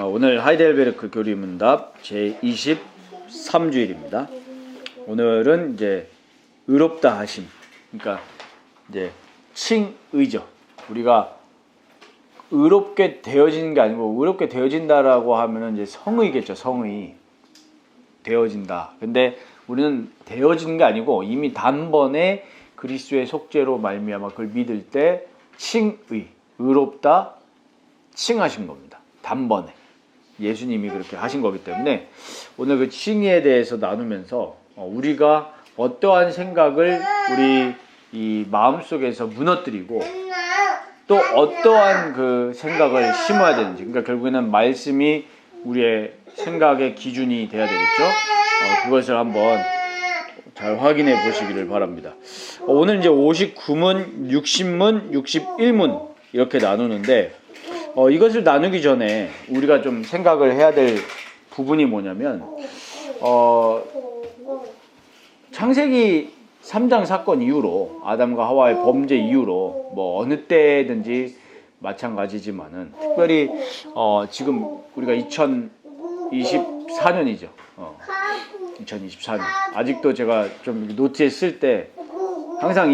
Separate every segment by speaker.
Speaker 1: 오늘 하이델베르크 교리문답 제23주일입니다. 오늘은 이제 의롭다 하심, 그러니까 이제 칭의죠. 우리가 의롭게 되어지는 게 아니고 의롭게 되어진다라고 하면은 이제 성의겠죠. 성의 되어진다. 근데 우리는 되어지는 게 아니고 이미 단번에 그리스도의 속죄로 말미암아 그걸 믿을 때 칭의, 의롭다 칭하신 겁니다. 단번에. 예수님이 그렇게 하신 거기 때문에 오늘 그 칭의에 대해서 나누면서 우리가 어떠한 생각을 우리 이 마음속에서 무너뜨리고 또 어떠한 그 생각을 심어야 되는지, 그러니까 결국에는 말씀이 우리의 생각의 기준이 돼야 되겠죠. 그것을 한번 잘 확인해 보시기를 바랍니다. 오늘 이제 59문, 60문, 61문 이렇게 나누는데 이것을 나누기 전에 우리가 좀 생각을 해야 될 부분이 뭐냐면 창세기 3장 사건 이후로 아담과 하와의 범죄 이후로 뭐 어느 때든지 마찬가지지만은 특별히 지금 우리가 2024년이죠. 2024년. 아직도 제가 좀 노트에 쓸 때 항상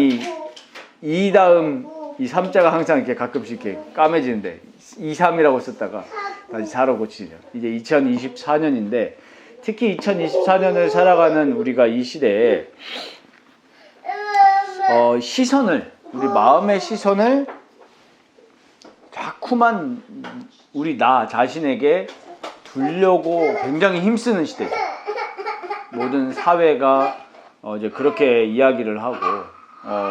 Speaker 1: 이 다음 이 3자가 항상 이렇게 가끔씩 이렇게 까매지는데 23이라고 썼다가 다시 4로 고치죠. 이제 2024년인데 특히 2024년을 살아가는 우리가 이 시대에 시선을, 우리 마음의 시선을 자꾸만 우리 나 자신에게 두려고 굉장히 힘쓰는 시대죠. 모든 사회가 이제 그렇게 이야기를 하고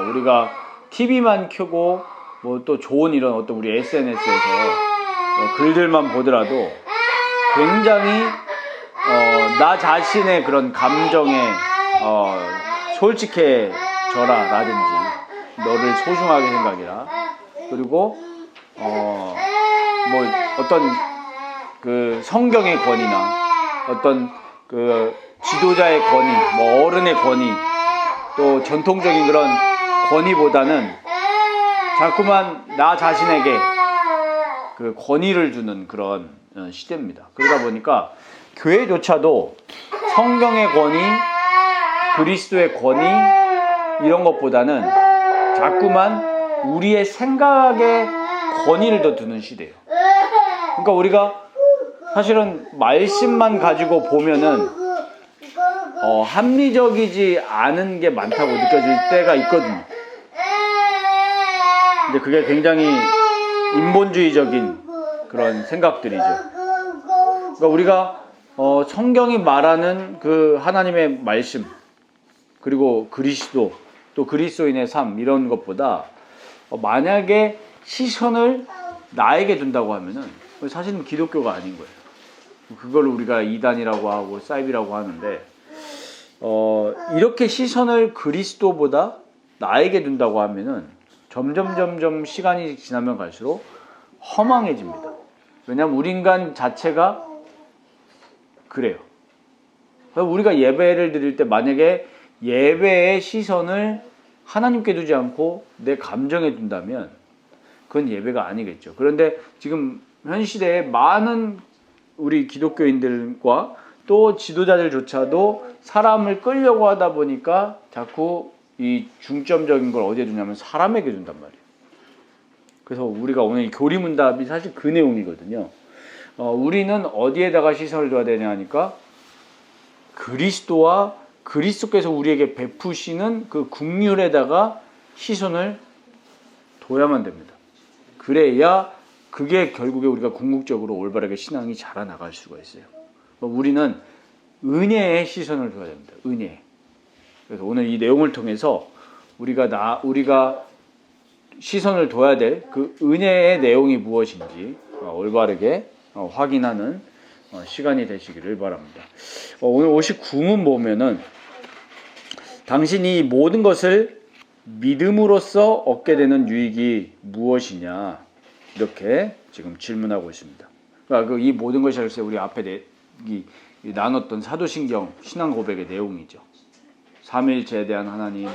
Speaker 1: 우리가 TV만 켜고 뭐 또 좋은 이런 어떤 우리 SNS에서 글들만 보더라도 굉장히 나 자신의 그런 감정에 솔직해져라 라든지 너를 소중하게 생각해라, 그리고 뭐 어떤 그 성경의 권위나 어떤 그 지도자의 권위, 뭐 어른의 권위, 또 전통적인 그런 권위보다는 자꾸만 나 자신에게 그 권위를 주는 그런 시대입니다. 그러다 보니까 교회조차도 성경의 권위, 그리스도의 권위 이런 것보다는 자꾸만 우리의 생각에 권위를 더 두는 시대예요. 그러니까 우리가 사실은 말씀만 가지고 보면은 합리적이지 않은 게 많다고 느껴질 때가 있거든요. 근데 그게 굉장히 인본주의적인 그런 생각들이죠. 그러니까 우리가 성경이 말하는 그 하나님의 말씀, 그리고 그리스도, 또 그리스도인의 삶 이런 것보다 만약에 시선을 나에게 둔다고 하면은 사실은 기독교가 아닌 거예요. 그걸 우리가 이단이라고 하고 사이비라고 하는데 이렇게 시선을 그리스도보다 나에게 둔다고 하면은 점점 시간이 지나면 갈수록 허망해집니다. 왜냐하면 우리 인간 자체가 그래요. 우리가 예배를 드릴 때 만약에 예배의 시선을 하나님께 두지 않고 내 감정에 둔다면 그건 예배가 아니겠죠. 그런데 지금 현 시대에 많은 우리 기독교인들과 또 지도자들조차도 사람을 끌려고 하다 보니까 자꾸 이 중점적인 걸 어디에 두냐면 사람에게 둔단 말이에요. 그래서 우리가 오늘 이 교리문답이 사실 그 내용이거든요. 우리는 어디에다가 시선을 둬야 되냐 하니까 그리스도와 그리스도께서 우리에게 베푸시는 그 긍휼에다가 시선을 둬야만 됩니다. 그래야 그게 결국에 우리가 궁극적으로 올바르게 신앙이 자라나갈 수가 있어요. 우리는 은혜의 시선을 둬야 됩니다. 은혜. 그래서 오늘 이 내용을 통해서 우리가 시선을 둬야 될 그 은혜의 내용이 무엇인지 올바르게 확인하는 시간이 되시기를 바랍니다. 오늘 59문 보면은 당신이 모든 것을 믿음으로써 얻게 되는 유익이 무엇이냐 이렇게 지금 질문하고 있습니다. 그러니까 이 모든 것이 글쎄 우리 앞에 나눴던 사도신경 신앙 고백의 내용이죠. 삼위일체에 대한 하나님,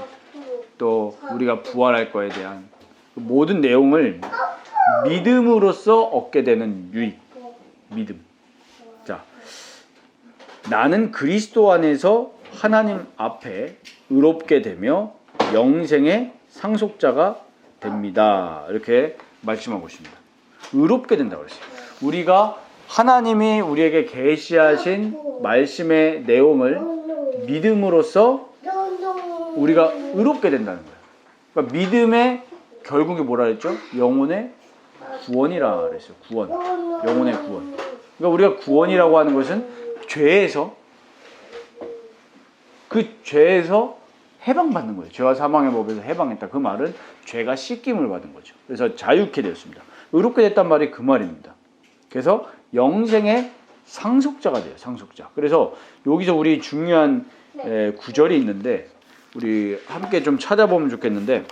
Speaker 1: 또 우리가 부활할 거에 대한 모든 내용을 믿음으로써 얻게 되는 유익. 믿음. 자, 나는 그리스도 안에서 하나님 앞에 의롭게 되며 영생의 상속자가 됩니다. 이렇게 말씀하고 있습니다. 의롭게 된다고 했어요. 우리가 하나님이 우리에게 계시하신 말씀의 내용을 믿음으로써 우리가 의롭게 된다는 거예요. 그러니까 믿음의 결국이 뭐라 그랬죠? 영혼의 구원이라 그랬어요. 구원. 영혼의 구원. 그러니까 우리가 구원이라고 하는 것은 죄에서 해방받는 거예요. 죄와 사망의 법에서 해방했다. 그 말은 죄가 씻김을 받은 거죠. 그래서 자유케 되었습니다. 의롭게 됐단 말이 그 말입니다. 그래서 영생의 상속자가 돼요. 상속자. 그래서 여기서 우리 중요한 구절이 있는데 우리 함께 좀 찾아보면 좋겠는데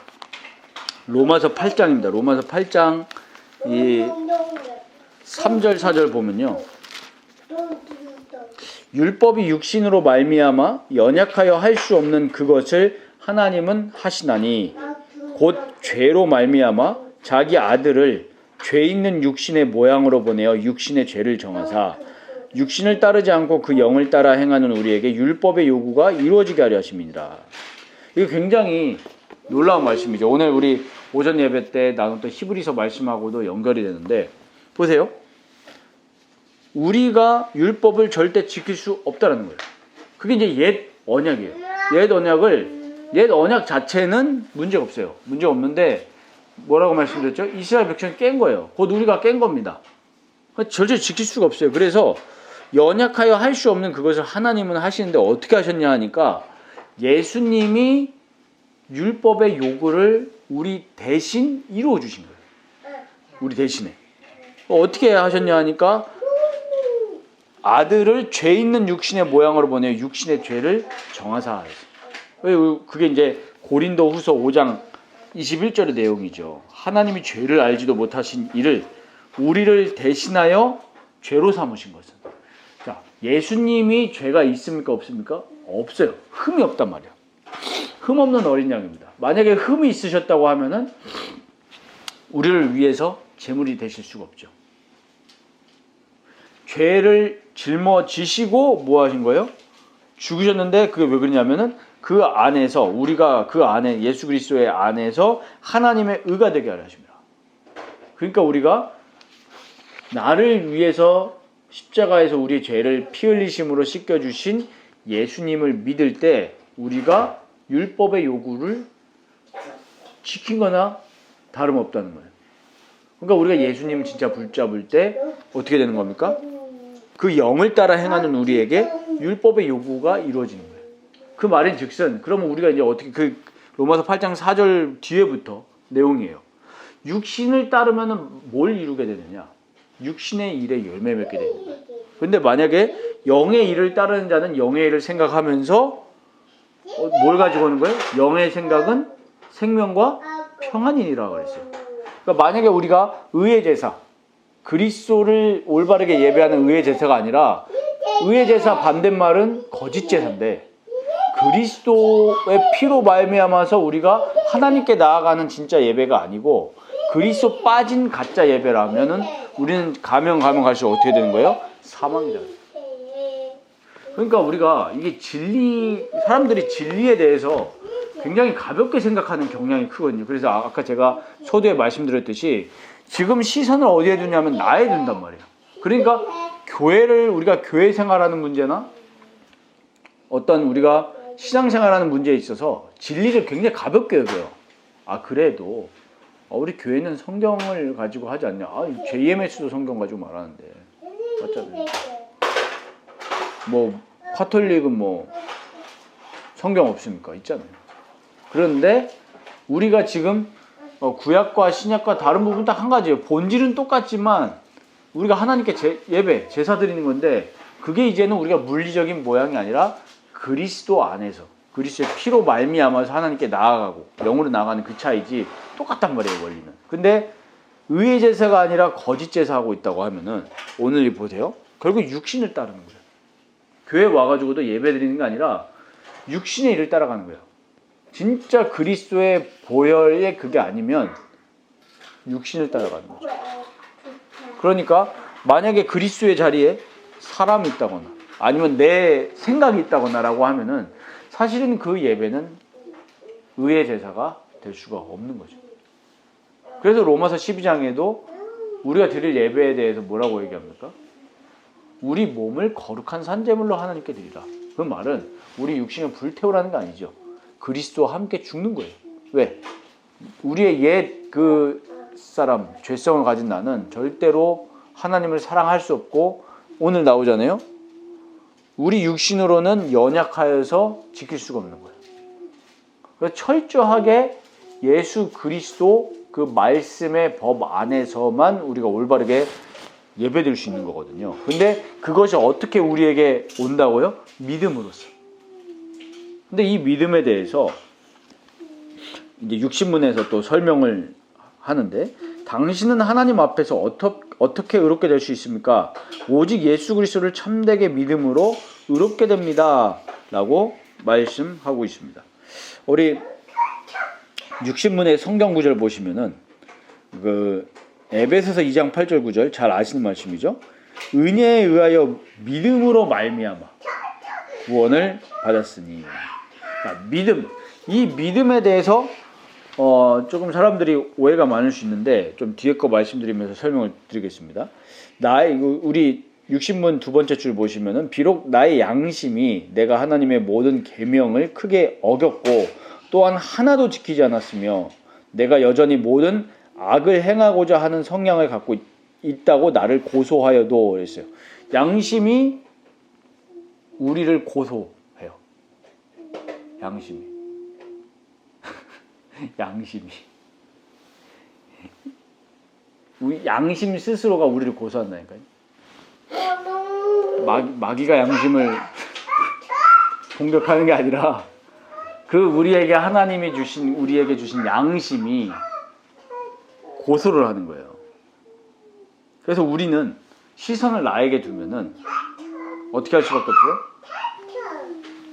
Speaker 1: 로마서 8장입니다. 로마서 8장 이 3절 4절 보면요. 율법이 육신으로 말미암아 연약하여 할 수 없는 그것을 하나님은 하시나니 곧 죄로 말미암아 자기 아들을 죄 있는 육신의 모양으로 보내어 육신의 죄를 정하사 육신을 따르지 않고 그 영을 따라 행하는 우리에게 율법의 요구가 이루어지게 하려 하심이니라. 이거 굉장히 놀라운 말씀이죠. 오늘 우리 오전 예배 때 나눴던 히브리서 말씀하고도 연결이 되는데 보세요. 우리가 율법을 절대 지킬 수 없다는 거예요. 그게 이제 옛 언약이에요. 옛 언약 자체는 문제가 없어요. 문제가 없는데 뭐라고 말씀드렸죠? 이스라엘 백성이 깬 거예요. 곧 우리가 깬 겁니다. 절대 지킬 수가 없어요. 그래서 연약하여 할 수 없는 그것을 하나님은 하시는데 어떻게 하셨냐 하니까 예수님이 율법의 요구를 우리 대신 이루어 주신 거예요. 우리 대신에. 어떻게 하셨냐 하니까 아들을 죄 있는 육신의 모양으로 보내어 육신의 죄를 정하사 했어요. 그게 이제 고린도 후서 5장 21절의 내용이죠. 하나님이 죄를 알지도 못하신 이를 우리를 대신하여 죄로 삼으신 것은. 자, 예수님이 죄가 있습니까? 없습니까? 없어요. 흠이 없단 말이야. 흠 없는 어린 양입니다. 만약에 흠이 있으셨다고 하면은 우리를 위해서 제물이 되실 수가 없죠. 죄를 짊어지시고 뭐 하신 거예요? 죽으셨는데 그게 왜 그러냐면은 그 안에서 우리가 그 안에 예수 그리스도의 안에서 하나님의 의가 되게 하려 하십니다. 그러니까 우리가 나를 위해서 십자가에서 우리의 죄를 피 흘리심으로 씻겨주신 예수님을 믿을 때 우리가 율법의 요구를 지킨 거나 다름없다는 거예요. 그러니까 우리가 예수님을 진짜 붙잡을 때 어떻게 되는 겁니까? 그 영을 따라 행하는 우리에게 율법의 요구가 이루어지는 거예요. 그 말인 즉슨 그러면 우리가 이제 어떻게 그 로마서 8장 4절 뒤에부터 내용이에요. 육신을 따르면은 뭘 이루게 되느냐? 육신의 일에 열매 맺게 됩니다. 근데 만약에 영의 일을 따르는 자는 영의 일을 생각하면서 뭘 가지고 오는 거예요? 영의 생각은 생명과 평안이니라 그랬어요. 그러니까 만약에 우리가 의의 제사, 그리스도를 올바르게 예배하는 의의 제사가 아니라 의의 제사 반대말은 거짓 제사인데 그리스도의 피로 말미암아서 우리가 하나님께 나아가는 진짜 예배가 아니고 그리스도 빠진 가짜 예배라면은 우리는 가면 갈수록 어떻게 되는 거예요? 사망이다. 그러니까 우리가 이게 사람들이 진리에 대해서 굉장히 가볍게 생각하는 경향이 크거든요. 그래서 아까 제가 서두에 말씀드렸듯이 지금 시선을 어디에 두냐면 나에 둔단 말이에요. 그러니까 우리가 교회 생활하는 문제나 어떤 우리가 신앙생활하는 문제에 있어서 진리를 굉장히 가볍게 여겨요. 그래도 우리 교회는 성경을 가지고 하지 않냐. JMS도 성경 가지고 말하는데 어쩌면 뭐 카톨릭은 뭐 성경 없습니까? 있잖아요. 그런데 우리가 지금 구약과 신약과 다른 부분 딱 한 가지예요. 본질은 똑같지만 우리가 하나님께 제사 드리는 건데 그게 이제는 우리가 물리적인 모양이 아니라 그리스도 안에서 그리스도의 피로 말미암아서 하나님께 나아가고 영으로 나아가는 그 차이지 똑같단 말이에요. 원리는. 근데 의의 제사가 아니라 거짓 제사하고 있다고 하면은 오늘 보세요. 결국 육신을 따르는 거예요. 교회 와가지고도 예배 드리는 게 아니라 육신의 일을 따라가는 거예요. 진짜 그리스도의 보혈의 그게 아니면 육신을 따라가는 거죠. 그러니까 만약에 그리스도의 자리에 사람이 있다거나 아니면 내 생각이 있다거나라고 하면은 사실은 그 예배는 의의 제사가 될 수가 없는 거죠. 그래서 로마서 12장에도 우리가 드릴 예배에 대해서 뭐라고 얘기합니까? 우리 몸을 거룩한 산제물로 하나님께 드리라. 그 말은 우리 육신을 불태우라는 게 아니죠. 그리스도와 함께 죽는 거예요. 왜? 우리의 옛 그 사람, 죄성을 가진 나는 절대로 하나님을 사랑할 수 없고, 오늘 나오잖아요. 우리 육신으로는 연약하여서 지킬 수가 없는 거예요. 그래서 철저하게 예수 그리스도 그 말씀의 법 안에서만 우리가 올바르게 예배드릴 수 있는 거거든요. 근데 그것이 어떻게 우리에게 온다고요? 믿음으로써. 근데 이 믿음에 대해서 이제 육신문에서 또 설명을 하는데, 당신은 하나님 앞에서 어떻게 의롭게 될 수 있습니까? 오직 예수 그리스도를 참되게 믿음으로 의롭게 됩니다. 라고 말씀하고 있습니다. 우리 육신문의 성경 구절 보시면은 그 에베소서 2장 8절 9절 잘 아시는 말씀이죠. 은혜에 의하여 믿음으로 말미암아 구원을 받았으니. 그러니까 믿음, 이 믿음에 대해서 조금 사람들이 오해가 많을 수 있는데 좀 뒤에 거 말씀드리면서 설명을 드리겠습니다. 우리 육신문 두 번째 줄 보시면은 비록 나의 양심이 내가 하나님의 모든 계명을 크게 어겼고 또한 하나도 지키지 않았으며 내가 여전히 모든 악을 행하고자 하는 성향을 갖고 있다고 나를 고소하여도 그랬어요. 양심이 우리를 고소해요. 양심이. 우리 양심 스스로가 우리를 고소한다니까요. 마귀가 양심을 공격하는 게 아니라 그 우리에게 하나님이 우리에게 주신 양심이 고소를 하는 거예요. 그래서 우리는 시선을 나에게 두면은 어떻게 할 수밖에 없어요?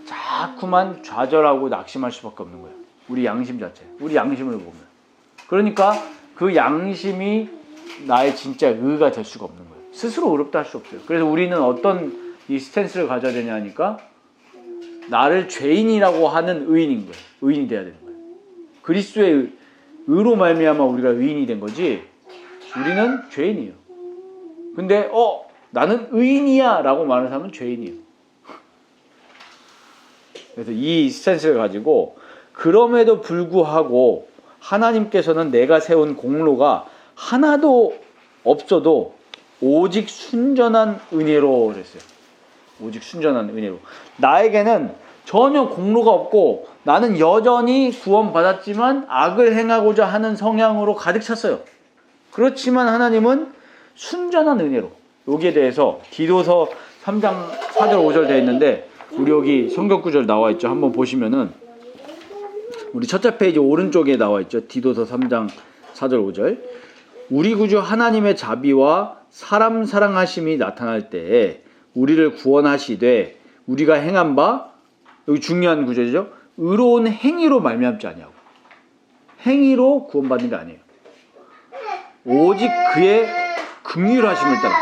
Speaker 1: 자꾸만 좌절하고 낙심할 수밖에 없는 거예요. 우리 양심 자체, 우리 양심을 보면. 그러니까 그 양심이 나의 진짜 의가 될 수가 없는 거예요. 스스로 의롭다 할 수 없어요. 그래서 우리는 어떤 이 스탠스를 가져야 되냐 하니까 나를 죄인이라고 하는 의인인 거예요. 의인이 돼야 되는 거예요. 그리스도의 의로 말미암아 우리가 의인이 된 거지, 우리는 죄인이에요. 근데 나는 의인이야 라고 말하는 사람은 죄인이에요. 그래서 이 스탠스를 가지고, 그럼에도 불구하고 하나님께서는 내가 세운 공로가 하나도 없어도 오직 순전한 은혜로 그랬어요. 오직 순전한 은혜로. 나에게는 전혀 공로가 없고 나는 여전히 구원받았지만 악을 행하고자 하는 성향으로 가득 찼어요. 그렇지만 하나님은 순전한 은혜로. 여기에 대해서 디도서 3장 4절 5절 되어 있는데, 우리 여기 성경 구절 나와 있죠. 한번 보시면은 우리 첫째 페이지 오른쪽에 나와 있죠. 디도서 3장 4절 5절. 우리 구주 하나님의 자비와 사람 사랑하심이 나타날 때에 우리를 구원하시되 우리가 행한 바, 여기 중요한 구절이죠. 의로운 행위로 말미암지 아니하고. 행위로 구원받는 게 아니에요. 오직 그의 긍휼하심을 따라.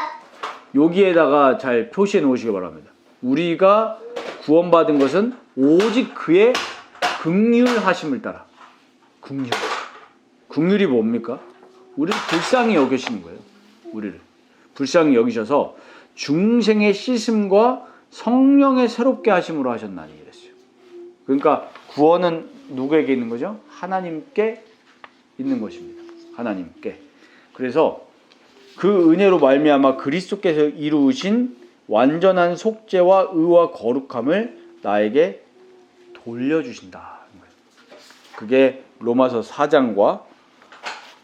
Speaker 1: 여기에다가 잘 표시해 놓으시기 바랍니다. 우리가 구원받은 것은 오직 그의 긍휼하심을 따라. 긍휼. 긍휼이 뭡니까? 우리를 불쌍히 여기시는 거예요. 우리를 불쌍히 여기셔서 중생의 씻음과 성령의 새롭게 하심으로 하셨나니 이랬어요. 그러니까 구원은 누구에게 있는 거죠? 하나님께 있는 것입니다. 하나님께. 그래서 그 은혜로 말미암아 그리스도께서 이루신 완전한 속죄와 의와 거룩함을 나에게 돌려주신다. 그게 로마서 4장과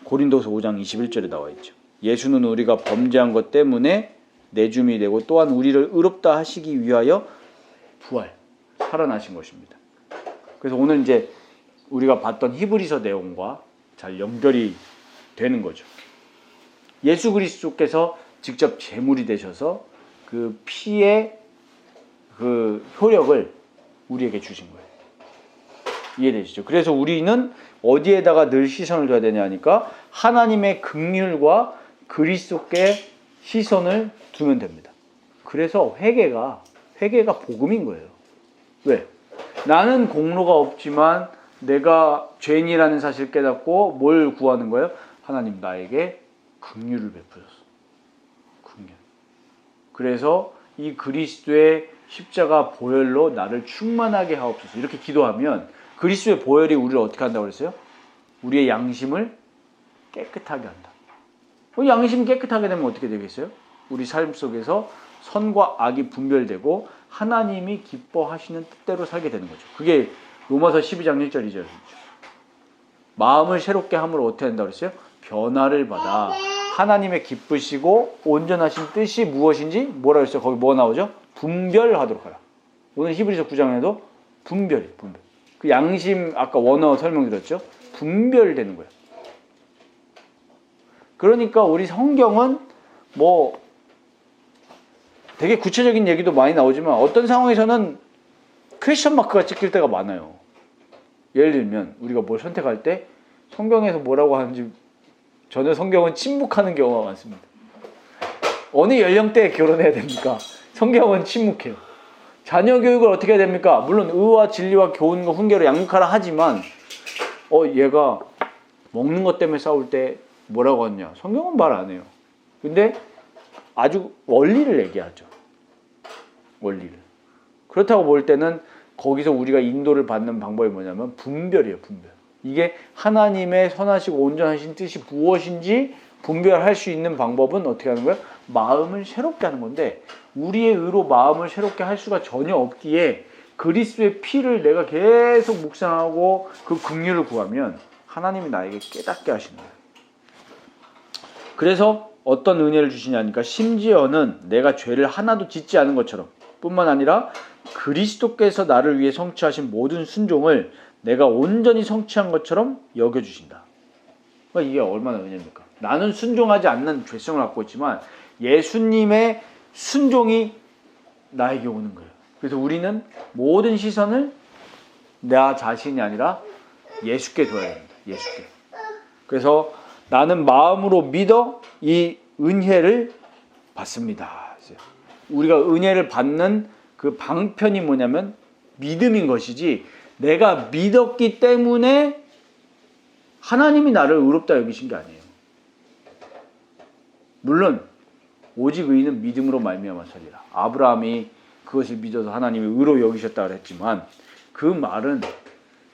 Speaker 1: 고린도서 5장 21절에 나와 있죠. 예수는 우리가 범죄한 것 때문에 내줌이 되고 또한 우리를 의롭다 하시기 위하여 살아나신 것입니다. 그래서 오늘 이제 우리가 봤던 히브리서 내용과 잘 연결이 되는 거죠. 예수 그리스도께서 직접 제물이 되셔서 그 피의 그 효력을 우리에게 주신 거예요. 이해되시죠? 그래서 우리는 어디에다가 늘 시선을 둬야 되냐 하니까 하나님의 긍휼과 그리스도께 시선을 두면 됩니다. 그래서 회개가 복음인 거예요. 왜? 나는 공로가 없지만 내가 죄인이라는 사실을 깨닫고 뭘 구하는 거예요? 하나님 나에게 긍휼을 베푸셨어. 긍휼. 그래서 이 그리스도의 십자가 보혈로 나를 충만하게 하옵소서. 이렇게 기도하면 그리스도의 보혈이 우리를 어떻게 한다고 그랬어요? 우리의 양심을 깨끗하게 한다. 양심이 깨끗하게 되면 어떻게 되겠어요? 우리 삶 속에서 선과 악이 분별되고 하나님이 기뻐하시는 뜻대로 살게 되는 거죠. 그게 로마서 12장 1절이죠. 마음을 새롭게 함으로 어떻게 한다고 그랬어요? 변화를 받아 하나님의 기쁘시고 온전하신 뜻이 무엇인지 뭐라 그랬어요? 거기 뭐 나오죠? 분별하도록 하라. 오늘 히브리서 9장에도 분별. 그 양심 아까 원어 설명드렸죠? 분별되는 거예요. 그러니까 우리 성경은 뭐 되게 구체적인 얘기도 많이 나오지만 어떤 상황에서는 퀘스천 마크가 찍힐 때가 많아요. 예를 들면 우리가 뭘 선택할 때 성경에서 뭐라고 하는지 저는 성경은 침묵하는 경우가 많습니다. 어느 연령대에 결혼해야 됩니까? 성경은 침묵해요. 자녀 교육을 어떻게 해야 됩니까? 물론 의와 진리와 교훈과 훈계로 양육하라 하지만 얘가 먹는 것 때문에 싸울 때 뭐라고 하냐? 성경은 말 안 해요. 근데 아주 원리를 얘기하죠. 원리를. 그렇다고 볼 때는 거기서 우리가 인도를 받는 방법이 뭐냐면 분별이에요. 분별. 이게 하나님의 선하시고 온전하신 뜻이 무엇인지 분별할 수 있는 방법은 어떻게 하는 거예요? 마음을 새롭게 하는 건데 우리의 의로 마음을 새롭게 할 수가 전혀 없기에 그리스도의 피를 내가 계속 묵상하고 그 긍휼을 구하면 하나님이 나에게 깨닫게 하시는 거예요. 그래서 어떤 은혜를 주시냐니까 심지어는 내가 죄를 하나도 짓지 않은 것처럼 뿐만 아니라 그리스도께서 나를 위해 성취하신 모든 순종을 내가 온전히 성취한 것처럼 여겨주신다. 이게 얼마나 은혜입니까? 나는 순종하지 않는 죄성을 갖고 있지만 예수님의 순종이 나에게 오는 거예요. 그래서 우리는 모든 시선을 나 자신이 아니라 예수께 둬야 됩니다. 예수께. 그래서 나는 마음으로 믿어 이 은혜를 받습니다. 우리가 은혜를 받는 그 방편이 뭐냐면 믿음인 것이지 내가 믿었기 때문에 하나님이 나를 의롭다 여기신 게 아니에요. 물론 오직 의인은 믿음으로 말미암아 살리라. 아브라함이 그것을 믿어서 하나님이 의로 여기셨다고 했지만 그 말은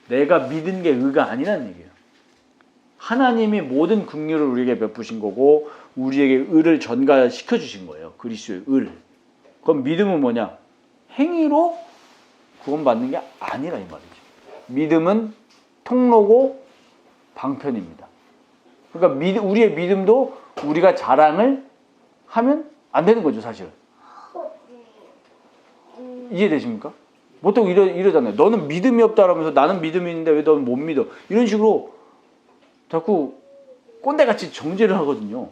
Speaker 1: 내가 믿은 게 의가 아니라는 얘기예요. 하나님이 모든 긍휼을 우리에게 베푸신 거고 우리에게 의를 전가시켜 주신 거예요. 그리스도의 의를. 그럼 믿음은 뭐냐? 행위로 구원받는 게 아니라 이 말이죠. 믿음은 통로고 방편입니다. 그러니까 우리의 믿음도 우리가 자랑을 하면 안 되는 거죠, 사실은. 이해되십니까? 보통 이러잖아요. 너는 믿음이 없다라면서 나는 믿음이 있는데 왜 너는 못 믿어? 이런 식으로 자꾸 꼰대같이 정죄를 하거든요.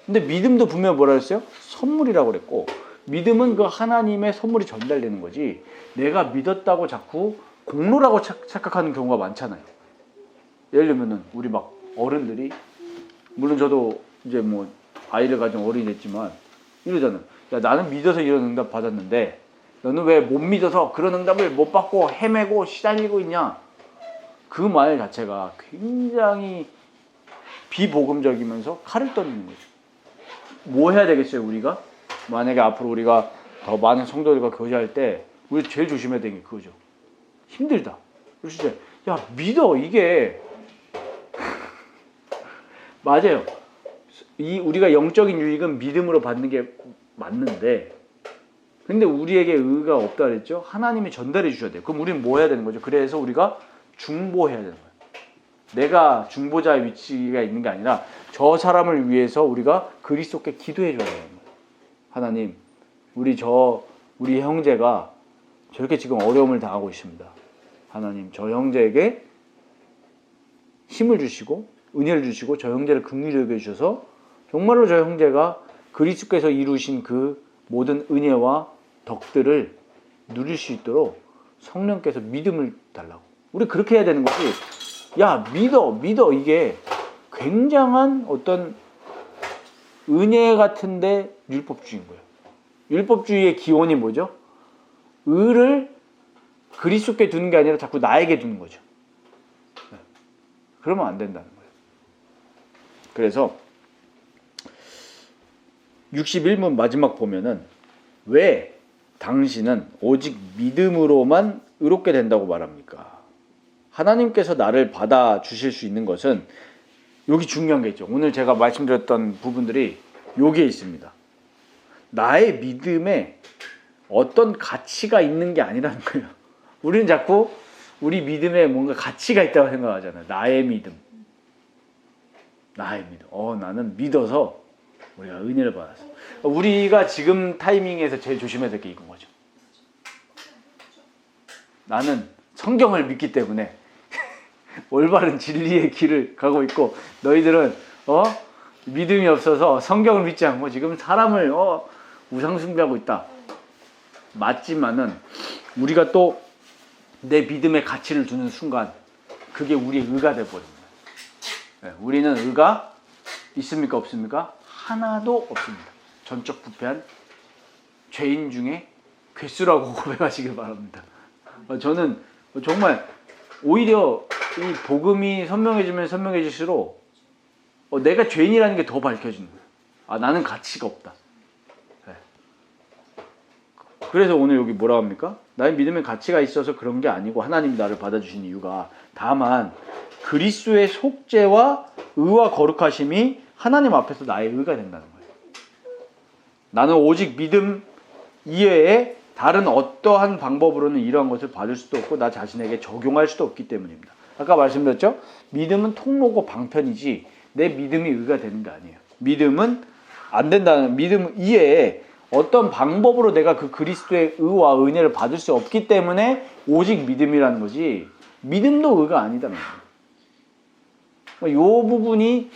Speaker 1: 근데 믿음도 분명히 뭐라 그랬어요? 선물이라고 그랬고 믿음은 그 하나님의 선물이 전달되는 거지 내가 믿었다고 자꾸 공로라고 착각하는 경우가 많잖아요. 예를 들면은 우리 막 어른들이 물론 저도 이제 뭐 아이를 가진 어른이 됐지만 이러잖아요. 야 나는 믿어서 이런 응답 받았는데 너는 왜 못 믿어서 그런 응답을 못 받고 헤매고 시달리고 있냐? 그 말 자체가 굉장히 비복음적이면서 칼을 떠는 거죠. 뭐 해야 되겠어요 우리가? 만약에 앞으로 우리가 더 많은 성도들과 교제할 때 우리 제일 조심해야 되는 게 그거죠. 힘들다. 그래서 야 믿어 이게 맞아요. 우리가 영적인 유익은 믿음으로 받는 게 맞는데 근데 우리에게 의가 없다 그랬죠. 하나님이 전달해 주셔야 돼요. 그럼 우리는 뭐 해야 되는 거죠? 그래서 우리가 중보해야 되는 거예요. 내가 중보자의 위치가 있는 게 아니라 저 사람을 위해서 우리가 그리스도께 기도해 줘야 되는 거예요. 하나님, 우리 형제가 저렇게 지금 어려움을 당하고 있습니다. 하나님, 저 형제에게 힘을 주시고 은혜를 주시고 저 형제를 긍휼히 여겨 주셔서 정말로 저 형제가 그리스도께서 이루신 그 모든 은혜와 덕들을 누릴 수 있도록 성령께서 믿음을 달라고 우리 그렇게 해야 되는 거지. 야, 믿어. 이게 굉장한 어떤 은혜 같은데 율법주의인 거예요. 율법주의의 기원이 뭐죠? 의를 그리스도께 두는 게 아니라 자꾸 나에게 두는 거죠. 그러면 안 된다는 거예요. 그래서 61문 마지막 보면은 왜 당신은 오직 믿음으로만 의롭게 된다고 말합니까? 하나님께서 나를 받아주실 수 있는 것은 여기 중요한 게 있죠. 오늘 제가 말씀드렸던 부분들이 여기에 있습니다. 나의 믿음에 어떤 가치가 있는 게 아니라는 거예요. 우리는 자꾸 우리 믿음에 뭔가 가치가 있다고 생각하잖아요. 나의 믿음. 나는 믿어서 우리가 은혜를 받았어. 우리가 지금 타이밍에서 제일 조심해야 될 게 이건 거죠. 나는 성경을 믿기 때문에 올바른 진리의 길을 가고 있고, 너희들은 믿음이 없어서 성경을 믿지 않고 지금 사람을 우상숭배하고 있다. 맞지만은 우리가 또 내 믿음의 가치를 두는 순간 그게 우리의 의가 되어버립니다. 우리는 의가 있습니까? 없습니까? 하나도 없습니다. 전적 부패한 죄인 중에 괴수라고 고백하시길 바랍니다. 저는 정말 오히려 이 복음이 선명해지면 선명해질수록 내가 죄인이라는 게 더 밝혀지는 거예요. 나는 가치가 없다. 그래서 오늘 여기 뭐라 합니까? 나의 믿음에 가치가 있어서 그런 게 아니고 하나님이 나를 받아주신 이유가 다만 그리스도의 속죄와 의와 거룩하심이 하나님 앞에서 나의 의가 된다는 거예요. 나는 오직 믿음 이외에 다른 어떠한 방법으로는 이러한 것을 받을 수도 없고 나 자신에게 적용할 수도 없기 때문입니다. 아까 말씀드렸죠? 믿음은 통로고 방편이지 내 믿음이 의가 되는 게 아니에요. 믿음은 안 된다는, 믿음 이외에 어떤 방법으로 내가 그 그리스도의 의와 은혜를 받을 수 없기 때문에 오직 믿음이라는 거지 믿음도 의가 아니다는 거예요. 이 부분이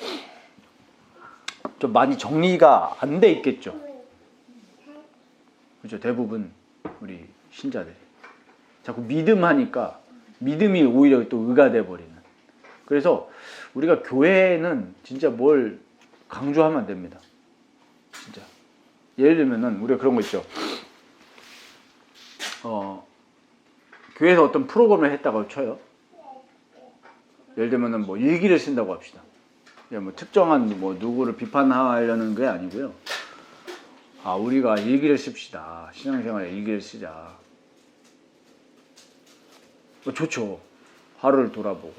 Speaker 1: 좀 많이 정리가 안 돼 있겠죠. 그렇죠. 대부분 우리 신자들이 자꾸 믿음 하니까 믿음이 오히려 또 의가 돼버리는. 그래서 우리가 교회는 진짜 뭘 강조하면 안 됩니다. 진짜. 예를 들면은 우리가 그런 거 있죠. 교회에서 어떤 프로그램을 했다고 쳐요. 예를 들면은 뭐 일기를 쓴다고 합시다. 뭐 특정한 뭐 누구를 비판하려는 게 아니고요. 우리가 일기를 씁시다. 신앙생활에 일기를 쓰자. 좋죠. 하루를 돌아보고.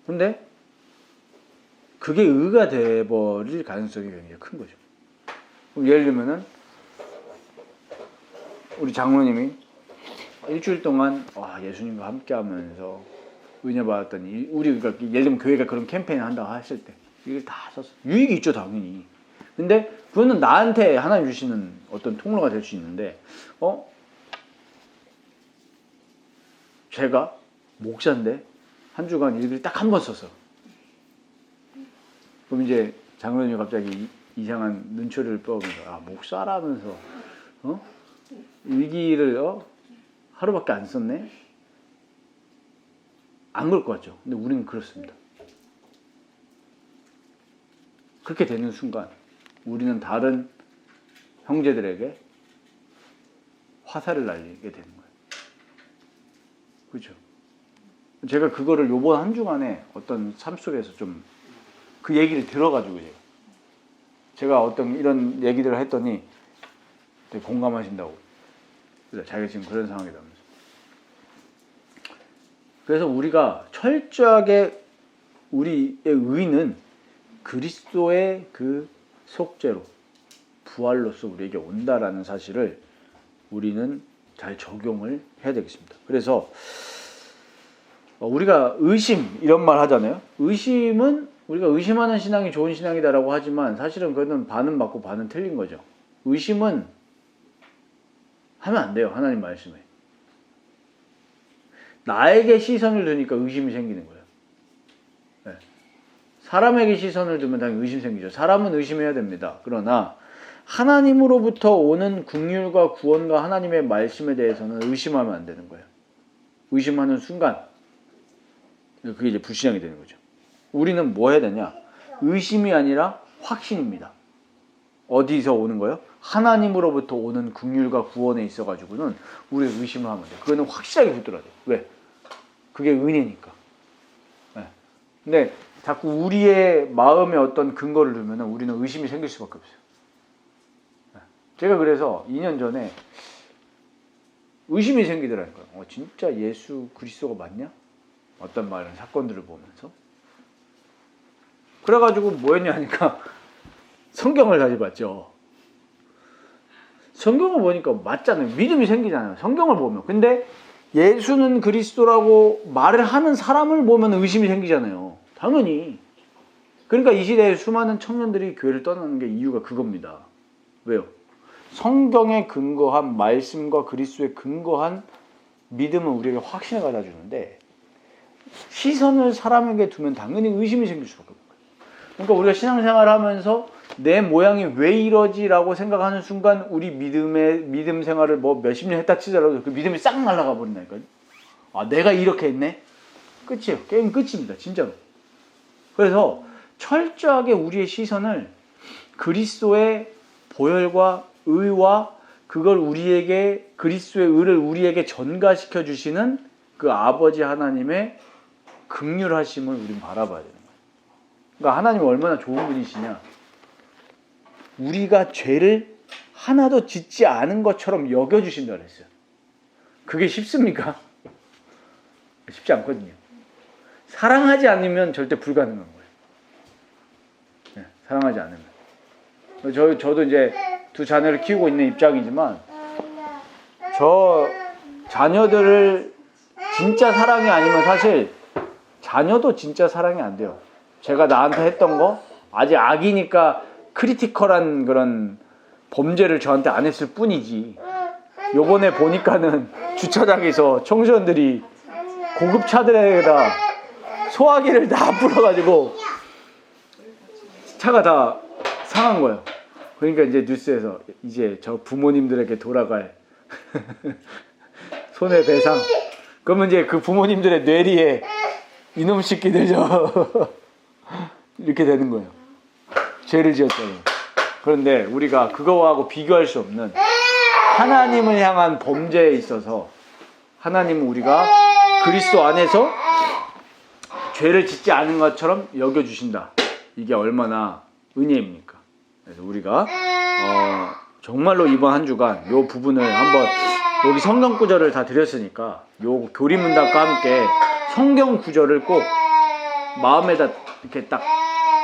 Speaker 1: 근데 그게 의가 돼버릴 가능성이 굉장히 큰 거죠. 그럼 예를 들면은 우리 장로님이 일주일 동안 예수님과 함께하면서 은혜 받았더니 우리가 예를 들면 교회가 그런 캠페인을 한다고 했을 때 이걸 다 썼어. 유익이 있죠, 당연히. 근데 그거는 나한테 하나님 주시는 어떤 통로가 될 수 있는데 제가 목사인데 한 주간 일기를 딱 한 번 썼어. 그럼 이제 장로님이 갑자기 이상한 눈초리를 뻗으면서 목사라면서 일기를 하루밖에 안 썼네? 안 그럴 것 같죠. 근데 우리는 그렇습니다. 그렇게 되는 순간 우리는 다른 형제들에게 화살을 날리게 되는 거예요. 그렇죠? 제가 그거를 요번 한 주간에 어떤 삶 속에서 좀 그 얘기를 들어가지고 제가 어떤 이런 얘기들을 했더니 되게 공감하신다고. 그래서 자기가 지금 그런 상황이라면서. 그래서 우리가 철저하게 우리의 의는 그리스도의 그 속죄로 부활로서 우리에게 온다라는 사실을 우리는 잘 적용을 해야 되겠습니다. 그래서 우리가 의심 이런 말 하잖아요. 의심은 우리가 의심하는 신앙이 좋은 신앙이다라고 하지만 사실은 그거는 반은 맞고 반은 틀린 거죠. 의심은 하면 안 돼요. 하나님 말씀에. 나에게 시선을 두니까 의심이 생기는 거예요. 네. 사람에게 시선을 두면 당연히 의심 생기죠. 사람은 의심해야 됩니다. 그러나 하나님으로부터 오는 긍휼과 구원과 하나님의 말씀에 대해서는 의심하면 안 되는 거예요. 의심하는 순간 그게 이제 불신앙이 되는 거죠. 우리는 뭐 해야 되냐? 의심이 아니라 확신입니다. 어디서 오는 거예요? 하나님으로부터 오는 긍휼과 구원에 있어가지고는 우리가 의심을 하면 돼. 그거는 확실하게 붙들어야 돼. 왜? 그게 은혜니까. 네. 근데 자꾸 우리의 마음에 어떤 근거를 두면 우리는 의심이 생길 수밖에 없어요. 네. 제가 그래서 2년 전에 의심이 생기더라고요. 진짜 예수 그리스도가 맞냐? 어떤 말은 사건들을 보면서. 그래가지고 뭐 했냐 하니까 성경을 다시 봤죠. 성경을 보니까 맞잖아요. 믿음이 생기잖아요. 성경을 보면. 근데 예수는 그리스도라고 말을 하는 사람을 보면 의심이 생기잖아요. 당연히. 그러니까 이 시대에 수많은 청년들이 교회를 떠나는 게 이유가 그겁니다. 왜요? 성경에 근거한 말씀과 그리스도에 근거한 믿음은 우리에게 확신을 가져 주는데 시선을 사람에게 두면 당연히 의심이 생길 수밖에 없어요. 그러니까 우리가 신앙생활을 하면서 내 모양이 왜 이러지라고 생각하는 순간 우리 믿음 생활을 뭐 몇십 년 했다 치더라도 그 믿음이 싹 날아가 버린다니까요. 아, 내가 이렇게 했네? 끝이에요. 게임 끝입니다. 진짜로. 그래서 철저하게 우리의 시선을 그리스도의 보혈과 의와 그걸 우리에게 그리스도의 의를 우리에게 전가시켜 주시는 그 아버지 하나님의 긍휼하심을 우리는 바라봐야 되는 거예요. 그러니까 하나님은 얼마나 좋은 분이시냐. 우리가 죄를 하나도 짓지 않은 것처럼 여겨주신다 그랬어요. 그게 쉽습니까? 쉽지 않거든요. 사랑하지 않으면 절대 불가능한 거예요. 네, 사랑하지 않으면. 저도 이제 두 자녀를 키우고 있는 입장이지만 저 자녀들을 진짜 사랑이 아니면 사실 자녀도 진짜 사랑이 안 돼요. 제가 나한테 했던 거 아직 아기니까 크리티컬한 그런 범죄를 저한테 안 했을 뿐이지. 요번에 보니까는 주차장에서 청소년들이 고급 차들에다 소화기를 다 뿌려가지고 차가 다 상한 거예요. 그러니까 이제 뉴스에서 이제 저 부모님들에게 돌아갈 손해배상. 그러면 이제 그 부모님들의 뇌리에 이놈 새끼들 이렇게 되는 거예요. 죄를 지었잖아요. 그런데 우리가 그거하고 비교할 수 없는 하나님을 향한 범죄에 있어서 하나님은 우리가 그리스도 안에서 죄를 짓지 않은 것처럼 여겨주신다. 이게 얼마나 은혜입니까? 그래서 우리가 정말로 이번 한 주간 이 부분을 한번 여기 성경 구절을 다 드렸으니까 이 교리문답과 함께 성경 구절을 꼭 마음에다 이렇게 딱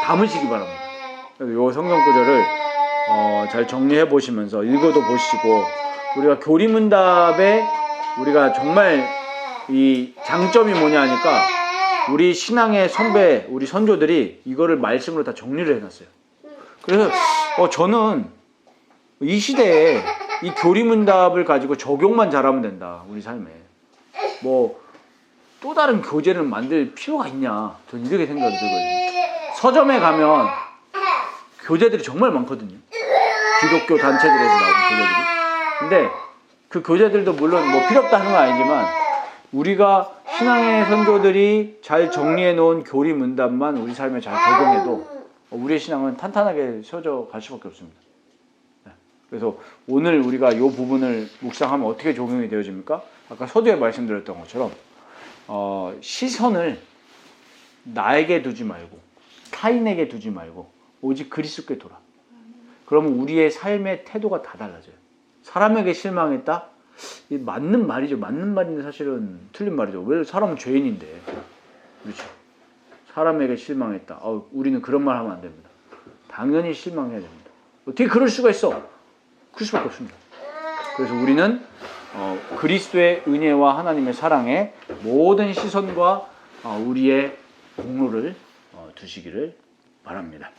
Speaker 1: 담으시기 바랍니다. 그래서 이 성경 구절을 잘 정리해 보시면서 읽어도 보시고 우리가 교리문답에 우리가 정말 이 장점이 뭐냐 하니까 우리 신앙의 선배, 우리 선조들이 이거를 말씀으로 다 정리를 해놨어요. 그래서 저는 이 시대에 이 교리문답을 가지고 적용만 잘하면 된다. 우리 삶에. 뭐 또 다른 교재를 만들 필요가 있냐. 저는 이렇게 생각이 들거든요. 서점에 가면 교재들이 정말 많거든요. 기독교 단체들에서 나오는 교재들이. 근데 그 교재들도 물론 뭐 필요 없다 하는 건 아니지만 우리가 신앙의 선조들이 잘 정리해 놓은 교리 문답만 우리 삶에 잘 적용해도 우리의 신앙은 탄탄하게 세워져 갈 수밖에 없습니다. 그래서 오늘 우리가 이 부분을 묵상하면 어떻게 적용이 되어집니까? 아까 서두에 말씀드렸던 것처럼 시선을 나에게 두지 말고 타인에게 두지 말고 오직 그리스도께 둬라. 그러면 우리의 삶의 태도가 다 달라져요. 사람에게 실망했다? 맞는 말이죠. 맞는 말인데 사실은 틀린 말이죠. 왜 사람은 죄인인데. 그렇죠. 사람에게 실망했다. 우리는 그런 말 하면 안 됩니다. 당연히 실망해야 됩니다. 어떻게 그럴 수가 있어? 그럴 수밖에 없습니다. 그래서 우리는 그리스도의 은혜와 하나님의 사랑에 모든 시선과 우리의 공로를 두시기를 바랍니다.